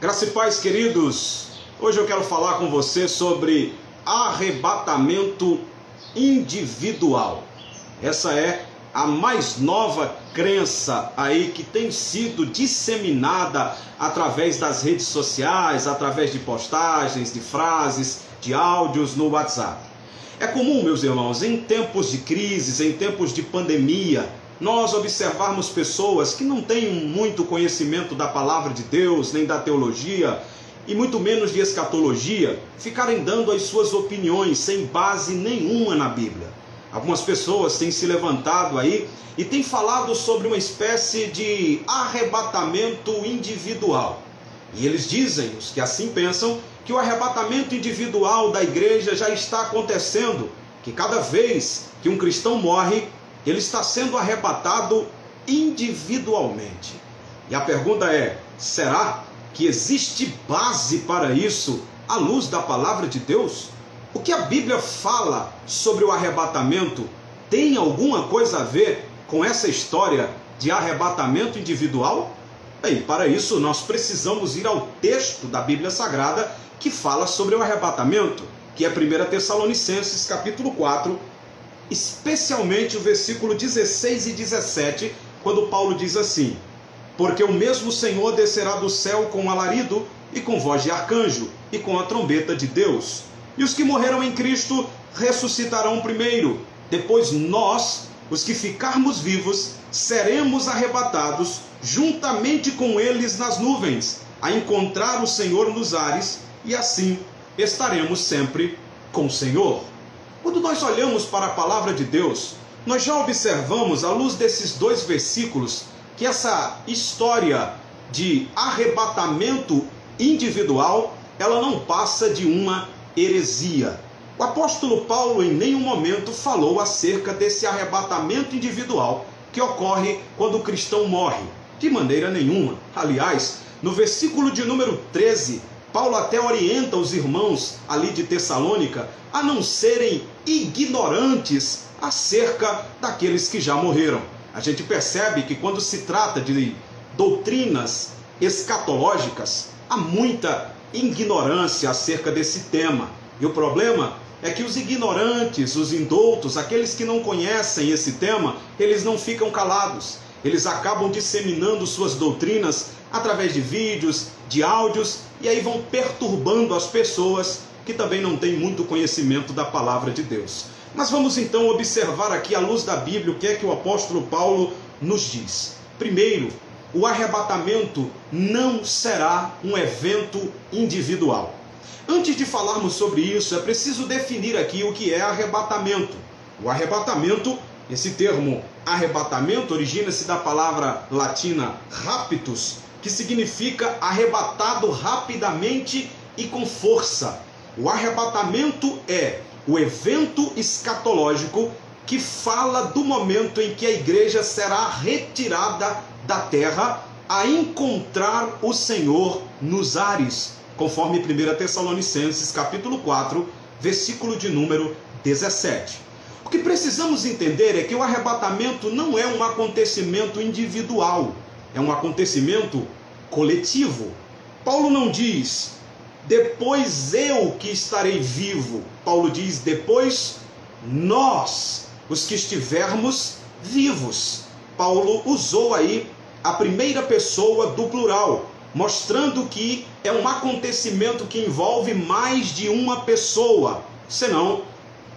Graça e paz, queridos. Hoje eu quero falar com você sobre arrebatamento individual. Essa é a mais nova crença aí que tem sido disseminada através das redes sociais, através de postagens, de frases, de áudios no WhatsApp. É comum, meus irmãos, em tempos de crises, em tempos de pandemia, nós observarmos pessoas que não têm muito conhecimento da palavra de Deus, nem da teologia, e muito menos de escatologia, ficarem dando as suas opiniões sem base nenhuma na Bíblia. Algumas pessoas têm se levantado aí e têm falado sobre uma espécie de arrebatamento individual. E eles dizem, os que assim pensam, que o arrebatamento individual da igreja já está acontecendo, que cada vez que um cristão morre, ele está sendo arrebatado individualmente. E a pergunta é, será que existe base para isso à luz da palavra de Deus? O que a Bíblia fala sobre o arrebatamento tem alguma coisa a ver com essa história de arrebatamento individual? Bem, para isso nós precisamos ir ao texto da Bíblia Sagrada que fala sobre o arrebatamento, que é 1 Tessalonicenses capítulo 4, especialmente o versículo 16 e 17, quando Paulo diz assim: porque o mesmo Senhor descerá do céu com alarido e com voz de arcanjo e com a trombeta de Deus. E os que morreram em Cristo ressuscitarão primeiro. Depois nós, os que ficarmos vivos, seremos arrebatados juntamente com eles nas nuvens, a encontrar o Senhor nos ares, e assim estaremos sempre com o Senhor. Quando nós olhamos para a palavra de Deus, nós já observamos, à luz desses dois versículos, que essa história de arrebatamento individual, ela não passa de uma heresia. O apóstolo Paulo em nenhum momento falou acerca desse arrebatamento individual que ocorre quando o cristão morre. De maneira nenhuma. Aliás, no versículo de número 13, Paulo até orienta os irmãos ali de Tessalônica a não serem ignorantes acerca daqueles que já morreram. A gente percebe que quando se trata de doutrinas escatológicas, há muita ignorância acerca desse tema. E o problema é que os ignorantes, os indoutos, aqueles que não conhecem esse tema, eles não ficam calados. Eles acabam disseminando suas doutrinas através de vídeos, de áudios, e aí vão perturbando as pessoas que também não têm muito conhecimento da palavra de Deus. Mas vamos então observar aqui, à luz da Bíblia, o que é que o apóstolo Paulo nos diz. Primeiro, o arrebatamento não será um evento individual. Antes de falarmos sobre isso, é preciso definir aqui o que é arrebatamento. O arrebatamento, esse termo arrebatamento, origina-se da palavra latina raptus, que significa arrebatado rapidamente e com força. O arrebatamento é o evento escatológico que fala do momento em que a igreja será retirada da terra a encontrar o Senhor nos ares, conforme 1 Tessalonicenses capítulo 4, versículo de número 17. O que precisamos entender é que o arrebatamento não é um acontecimento individual, é um acontecimento coletivo. Paulo não diz, depois eu que estarei vivo. Paulo diz, depois nós, os que estivermos vivos. Paulo usou aí a primeira pessoa do plural, mostrando que é um acontecimento que envolve mais de uma pessoa, senão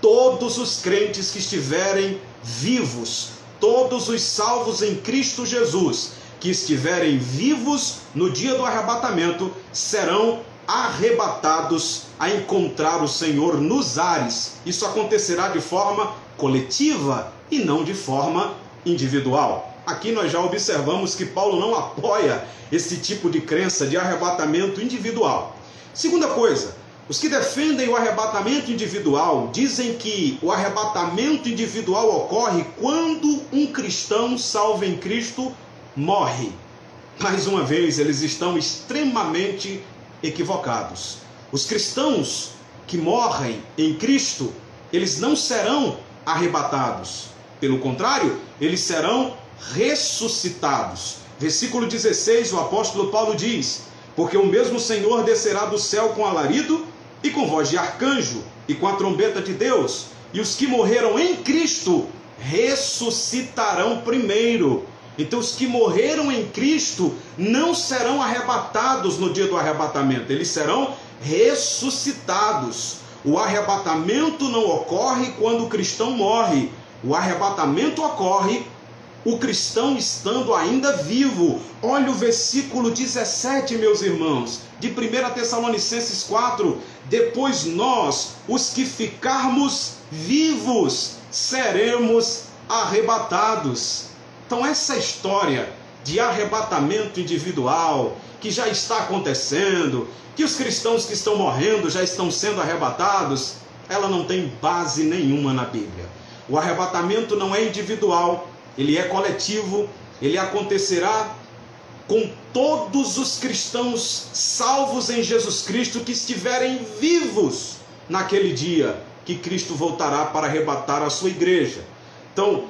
todos os crentes que estiverem vivos, todos os salvos em Cristo Jesus, que estiverem vivos no dia do arrebatamento, serão arrebatados a encontrar o Senhor nos ares. Isso acontecerá de forma coletiva e não de forma individual. Aqui nós já observamos que Paulo não apoia esse tipo de crença de arrebatamento individual. Segunda coisa, os que defendem o arrebatamento individual dizem que o arrebatamento individual ocorre quando um cristão salvo em Cristo morre. Mais uma vez, eles estão extremamente equivocados. Os cristãos que morrem em Cristo, eles não serão arrebatados. Pelo contrário, eles serão ressuscitados. Versículo 16, o apóstolo Paulo diz: Porque o mesmo Senhor descerá do céu com alarido e com voz de arcanjo e com a trombeta de Deus, e os que morreram em Cristo ressuscitarão primeiro. Então os que morreram em Cristo não serão arrebatados no dia do arrebatamento, eles serão ressuscitados. O arrebatamento não ocorre quando o cristão morre, o arrebatamento ocorre o cristão estando ainda vivo. Olha o versículo 17, meus irmãos, de 1 Tessalonicenses 4. Depois nós, os que ficarmos vivos, seremos arrebatados. Então essa história de arrebatamento individual, que já está acontecendo, que os cristãos que estão morrendo já estão sendo arrebatados, ela não tem base nenhuma na Bíblia. O arrebatamento não é individual, ele é coletivo, ele acontecerá com todos os cristãos salvos em Jesus Cristo que estiverem vivos naquele dia que Cristo voltará para arrebatar a sua igreja. Então,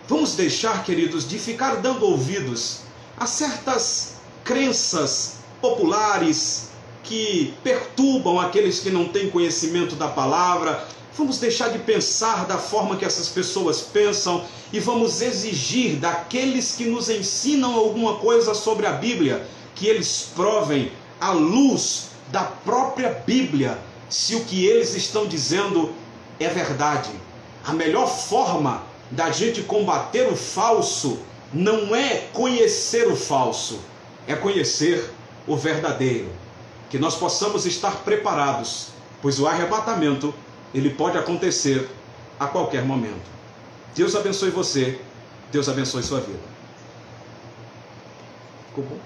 vamos deixar, queridos, de ficar dando ouvidos a certas crenças populares que perturbam aqueles que não têm conhecimento da palavra. Vamos deixar de pensar da forma que essas pessoas pensam e vamos exigir daqueles que nos ensinam alguma coisa sobre a Bíblia, que eles provem à luz da própria Bíblia se o que eles estão dizendo é verdade. A melhor forma da gente combater o falso não é conhecer o falso, é conhecer o verdadeiro. Que nós possamos estar preparados, pois o arrebatamento ele pode acontecer a qualquer momento. Deus abençoe você, Deus abençoe sua vida. Ficou bom?